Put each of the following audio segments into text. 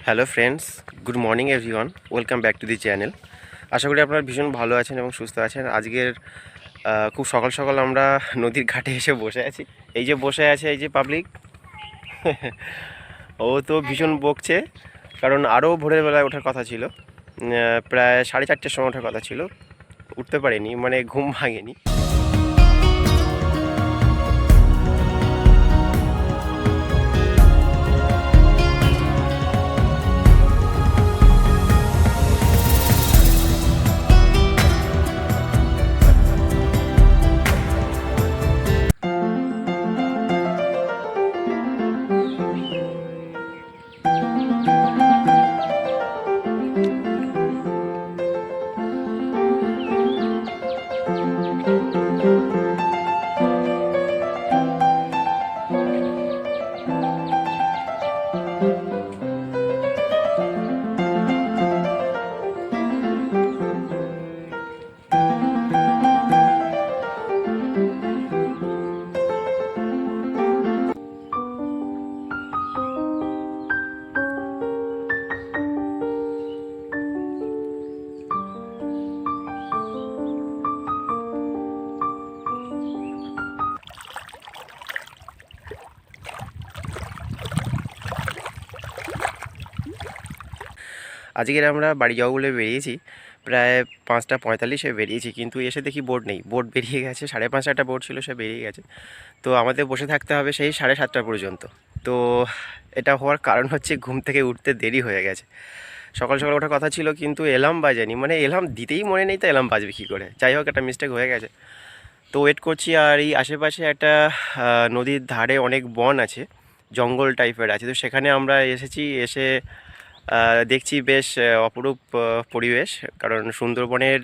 Hello friends, good morning everyone, welcome back to the channel. আশা করি আপনারা ভীষণ ভালো আছেন এবং সুস্থ আছেন। আজকের খুব সকাল সকাল আমরা নদীর ঘাটে এসে বসে আছি। এই যে বসে আছে এই যে পাবলিক, ও তো ভীষণ বকছে, কারণ আরও ভোরের বেলায় ওঠার কথা ছিল। প্রায় 4:30টার সময় ওঠার কথা ছিল, উঠতে পারেনি, মানে ঘুম ভাঙেনি। আজকের আমরা বাড়ি যাবো বলে বেরিয়েছি, প্রায় 5:45-এ বেরিয়েছি, কিন্তু এসে দেখি বোট নেই। বোট বেরিয়ে গেছে, 5:30 একটা বোট ছিল, সে বেরিয়ে গেছে। তো আমাদের বসে থাকতে হবে সেই 7:30 পর্যন্ত। তো এটা হওয়ার কারণ হচ্ছে ঘুম থেকে উঠতে দেরি হয়ে গেছে। সকাল সকাল ওঠার কথা ছিল, কিন্তু অ্যালার্ম বাজেনি, মানে অ্যালার্ম দিতেই মনে নেই, তো অ্যালার্ম বাজবে কী করে। যাই হোক, একটা মিস্টেক হয়ে গেছে। তো ওয়েট করছি। আর এই আশেপাশে একটা নদীর ধারে অনেক বন আছে, জঙ্গল টাইপের আছে। তো সেখানে আমরা এসেছি, এসে দেখছি বেশ অপরূপ পরিবেশ। কারণ সুন্দরবনের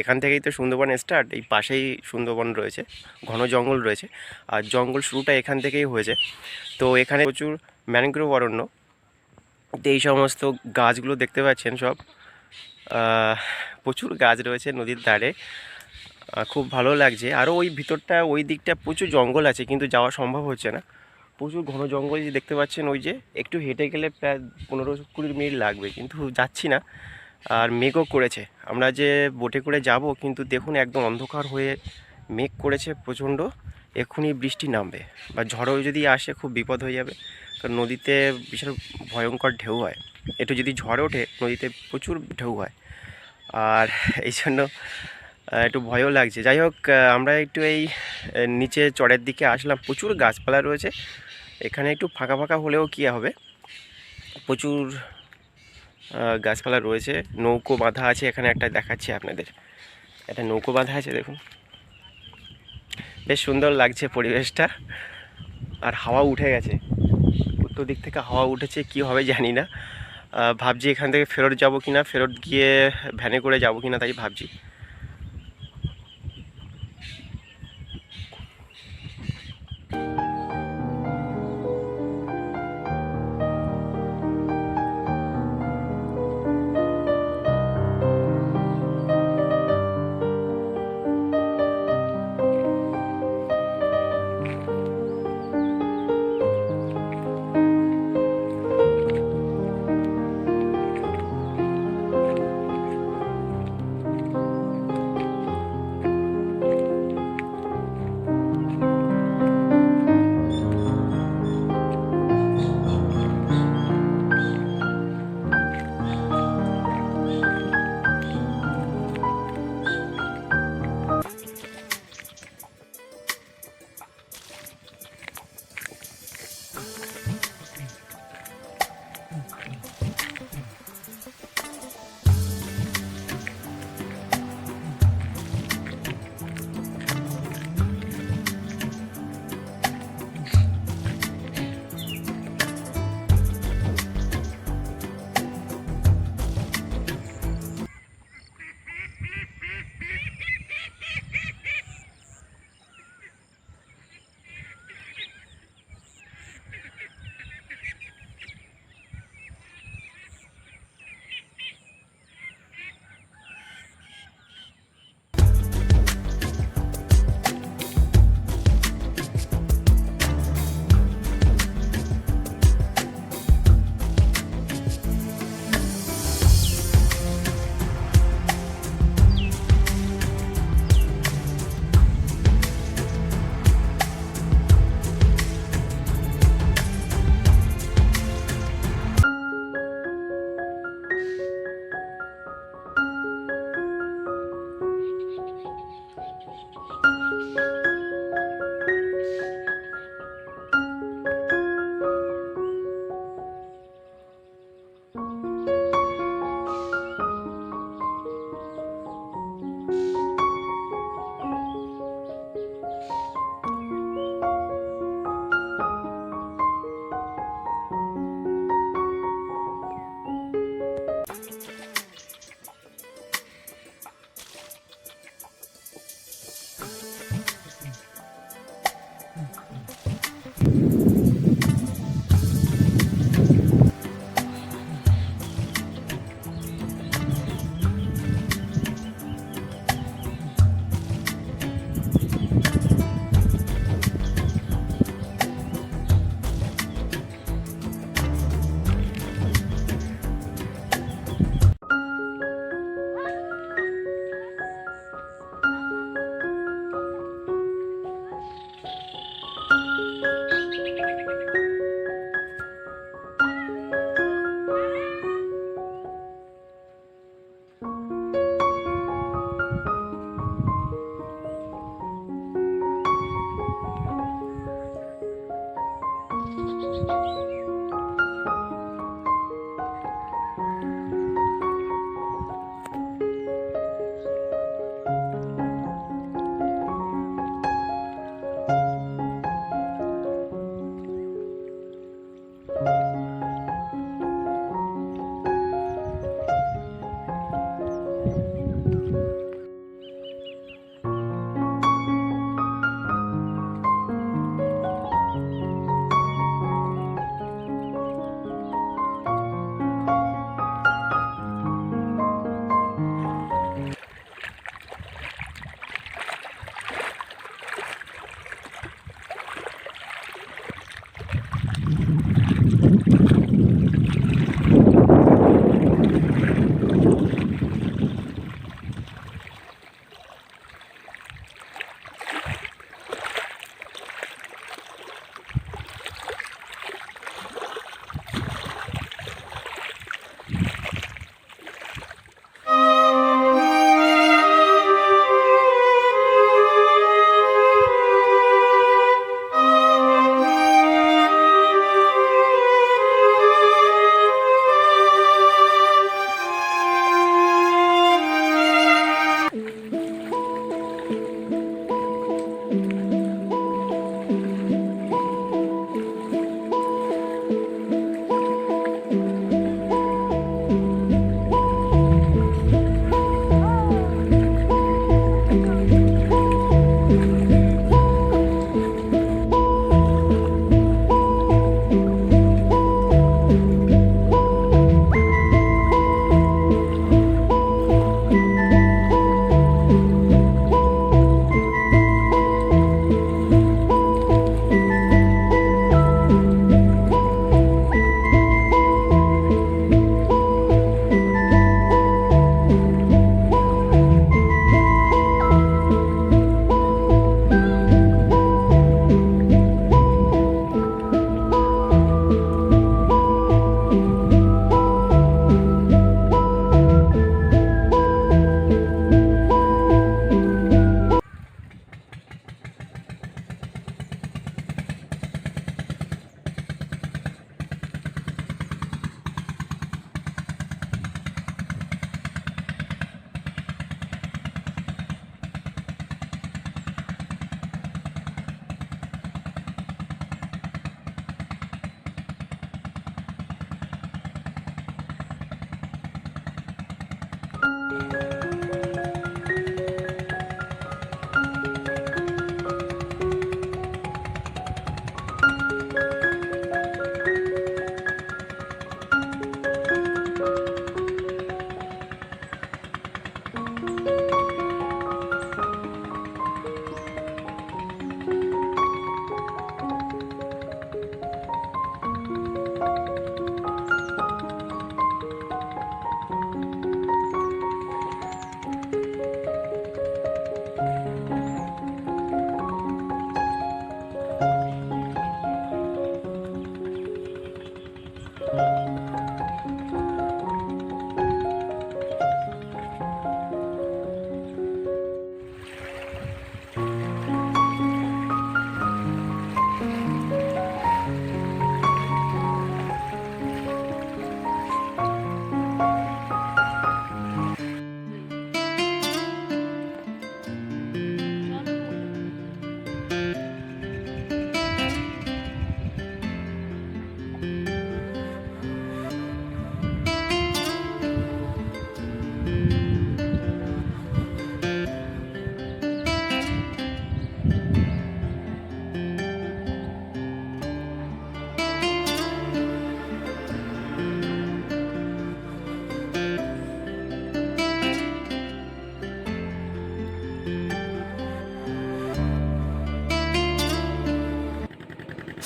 এখান থেকেই তো সুন্দরবন স্টার্ট, এই পাশেই সুন্দরবন রয়েছে, ঘন জঙ্গল রয়েছে, আর জঙ্গল শুরুটা এখান থেকেই হয়েছে। তো এখানে প্রচুর ম্যানগ্রোভ অরণ্য। তো এই সমস্ত গাছগুলো দেখতে পাচ্ছেন সব, প্রচুর গাছ রয়েছে নদীর ধারে, খুব ভালো লাগছে। আরও ওই ভিতরটা, ওই দিকটা প্রচুর জঙ্গল আছে, কিন্তু যাওয়া সম্ভব হচ্ছে না। প্রচুর ঘন জঙ্গল যে দেখতে পাচ্ছেন, ওই যে একটু হেঁটে গেলে প্রায় 15-20 মিনিট লাগবে, কিন্তু যাচ্ছি না। আর মেঘও করেছে, আমরা যে বোটে করে যাব, কিন্তু দেখুন একদম অন্ধকার হয়ে মেঘ করেছে প্রচণ্ড। এক্ষুনি বৃষ্টি নামবে বা ঝড়ও যদি আসে, খুব বিপদ হয়ে যাবে। কারণ নদীতে বিশাল ভয়ঙ্কর ঢেউ হয়, একটু যদি ঝড় ওঠে নদীতে প্রচুর ঢেউ হয়। আর এই জন্য একটু ভয়ও লাগছে। যাই হোক, আমরা একটু এই নিচে চড়ের দিকে আসলাম। প্রচুর গাছপালা রয়েছে এখানে, একটু ফাঁকা ফাঁকা হলেও কী হবে, প্রচুর গাছপালা রয়েছে। নৌকো বাঁধা আছে এখানে, একটা দেখাচ্ছি আপনাদের, একটা নৌকো বাঁধা আছে, দেখুন বেশ সুন্দর লাগছে পরিবেশটা। আর হাওয়া উঠে গেছে, উত্তর দিক থেকে হাওয়া উঠেছে, কি হবে জানি না। ভাবছি এখান থেকে ফেরত যাব কিনা, ফেরত গিয়ে ভ্যানে করে যাব কিনা, তাই ভাবছি।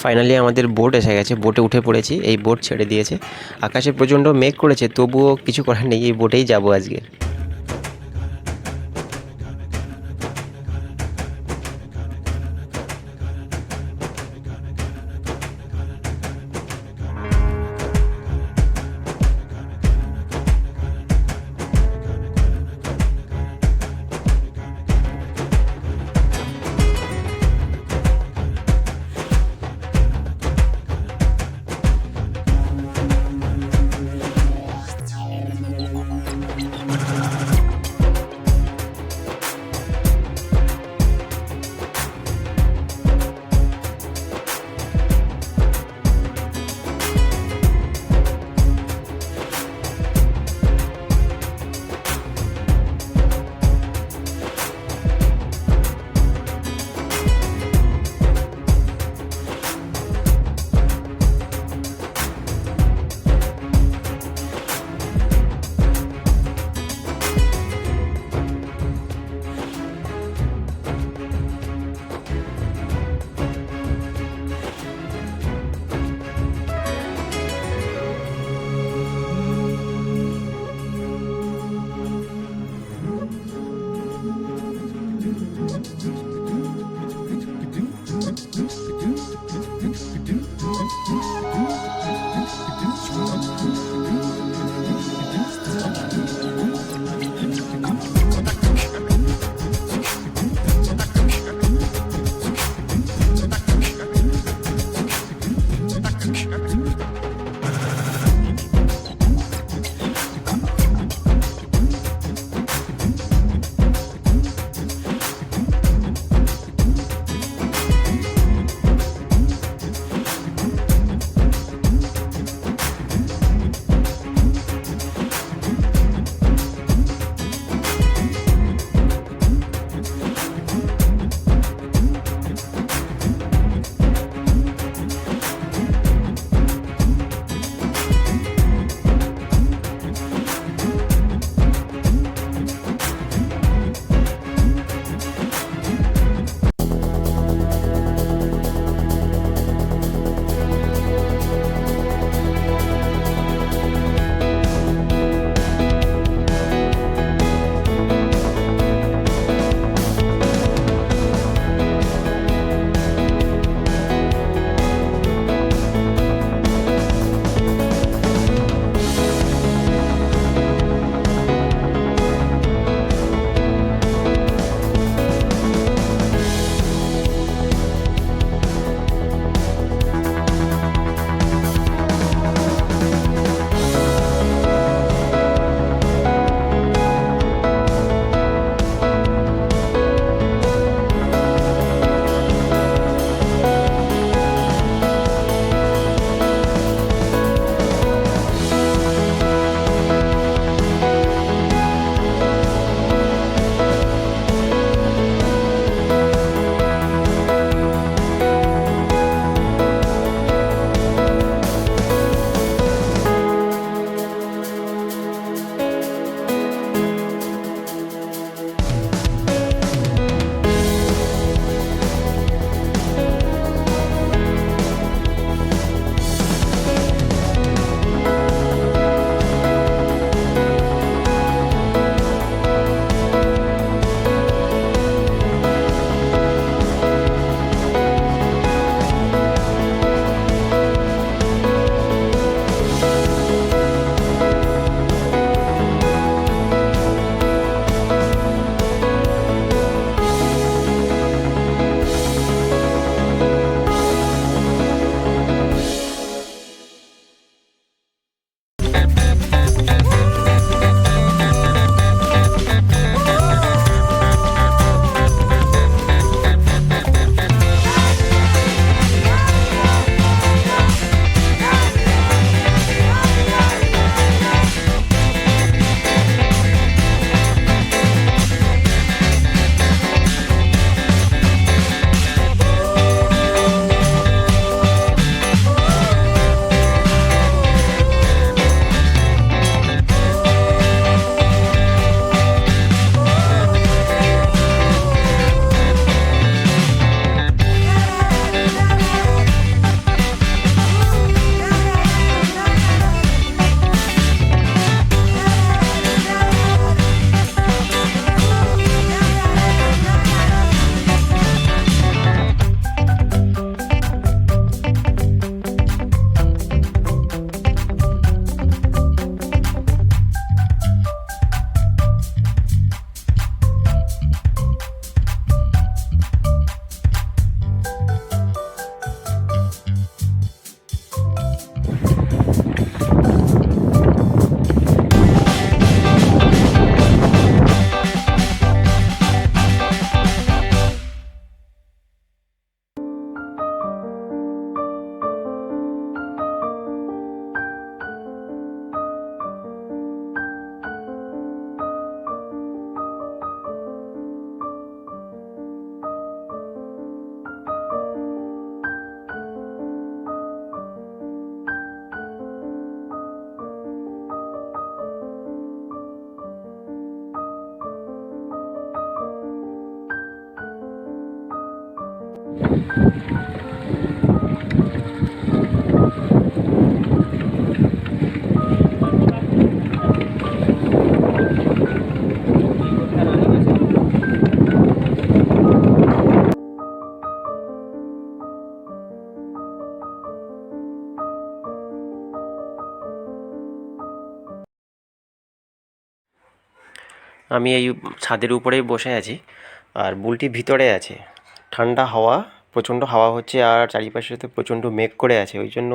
ফাইনালি আমাদের বোট এসে গেছে, বোটে উঠে পড়েছি। এই বোট ছেড়ে দিয়েছে, আকাশে প্রচণ্ড মেঘ করেছে, তবুও কিছু করার নেই, এই বোটেই যাবো আজকে। আমি এই ছাদের উপরেই বসে আছি, আর বুলটি ভিতরে আছে। ঠান্ডা হাওয়া, প্রচণ্ড হাওয়া হচ্ছে, আর চারিপাশে তো প্রচণ্ড মেঘ করে আছে, ওই জন্য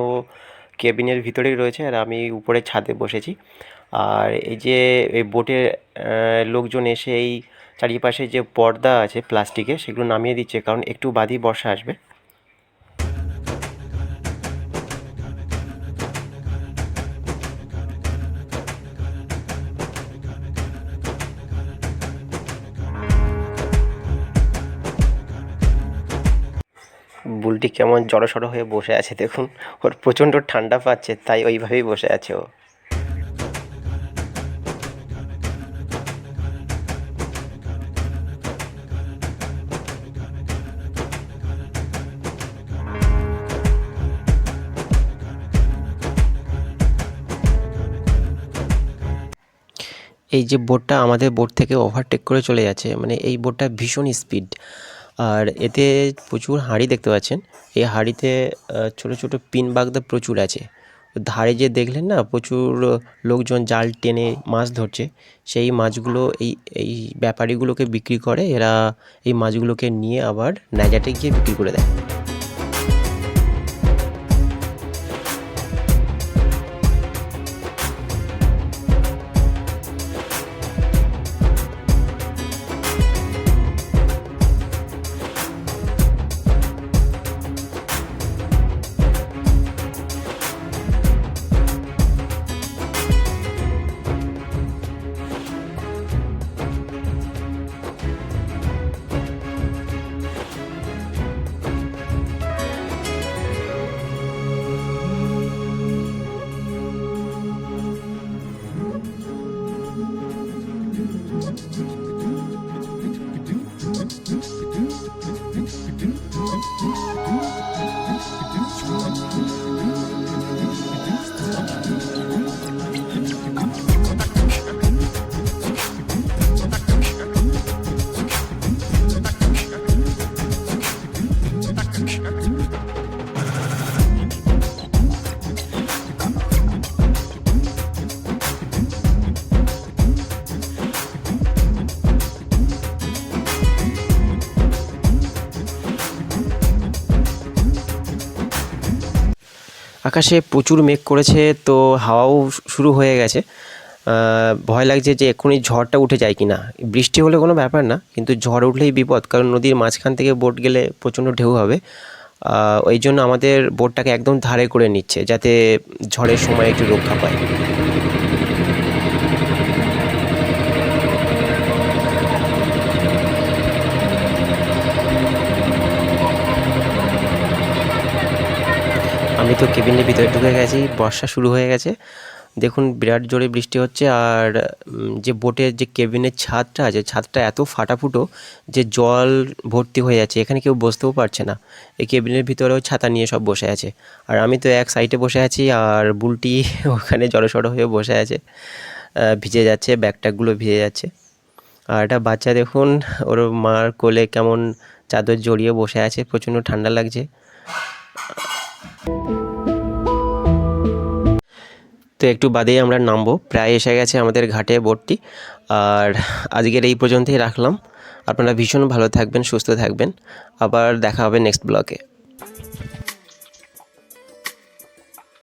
কেবিনের ভিতরেই রয়েছে, আর আমি উপরে ছাদে বসেছি। আর এই যে এই বোটের লোকজন এসে এই চারিপাশে যে পর্দা আছে প্লাস্টিকের, সেগুলো নামিয়ে দিচ্ছে, কারণ একটু বাদেই বর্ষা আসবে। বুলটি কেমন জড়সড় হয়ে বসে আছে দেখুন, ওর প্রচণ্ড ঠান্ডা পাচ্ছে, তাই ওইভাবেই বসে আছে ও। এই যে বোটটা আমাদের বোট থেকে ওভারটেক করে চলে যাচ্ছে, মানে এই বোটটা ভীষণ স্পিড, আর এতে প্রচুর হাঁড়ি দেখতে পাচ্ছেন। এই হাঁড়িতে ছোট ছোট পিন বাগদা প্রচুর আছে। ধারে যে দেখলেন না, প্রচুর লোকজন জাল টেনে মাছ ধরছে, সেই মাছগুলো এই ব্যাপারীগুলোকে বিক্রি করে। এরা এই মাছগুলোকে নিয়ে আবার নাইজাটে গিয়ে বিক্রি করে দেয়। আকাশে প্রচুর মেঘ করেছে, তো হাওয়াও শুরু হয়ে গেছে। ভয় লাগছে যে এক্ষুনি ঝড়টা উঠে যায় কি না। বৃষ্টি হলে কোনো ব্যাপার না, কিন্তু ঝড় উঠলেই বিপদ, কারণ নদীর মাঝখান থেকে বোট গেলে প্রচণ্ড ঢেউ হবে। ওই জন্য আমাদের বোটটাকে একদম ধারে করে নিচ্ছে, যাতে ঝড়ের সময় একটু রক্ষা পায়। আমি তো কেবিনের ভিতরে ঢুকে গেছি, বর্ষা শুরু হয়ে গেছে। দেখুন বিরাট জোরে বৃষ্টি হচ্ছে, আর যে বোটের যে কেবিনের ছাদটা আছে, ছাদটা এত ফাটাফুটো যে জল ভর্তি হয়ে যাচ্ছে, এখানে কেউ বসতেও পারছে না। এই কেবিনের ভিতরেও ছাতা নিয়ে সব বসে আছে, আর আমি তো এক সাইডে বসে আছি, আর বুলটি ওখানে জড়সড় হয়ে বসে আছে, ভিজে যাচ্ছে, ব্যাগট্যাগগুলো ভিজে যাচ্ছে। আর একটা বাচ্চা দেখুন, ওর মার কোলে কেমন চাদর জড়িয়ে বসে আছে, প্রচণ্ড ঠান্ডা লাগছে। তো একটু বাদেই আমরা নামবো, প্রায় এসে গেছে আমাদের ঘাটে বোটটি। আর আজকের এই পর্যন্তই রাখলাম। আপনারা ভীষণ ভালো থাকবেন, সুস্থ থাকবেন। আবার দেখা হবে নেক্সট ব্লগে।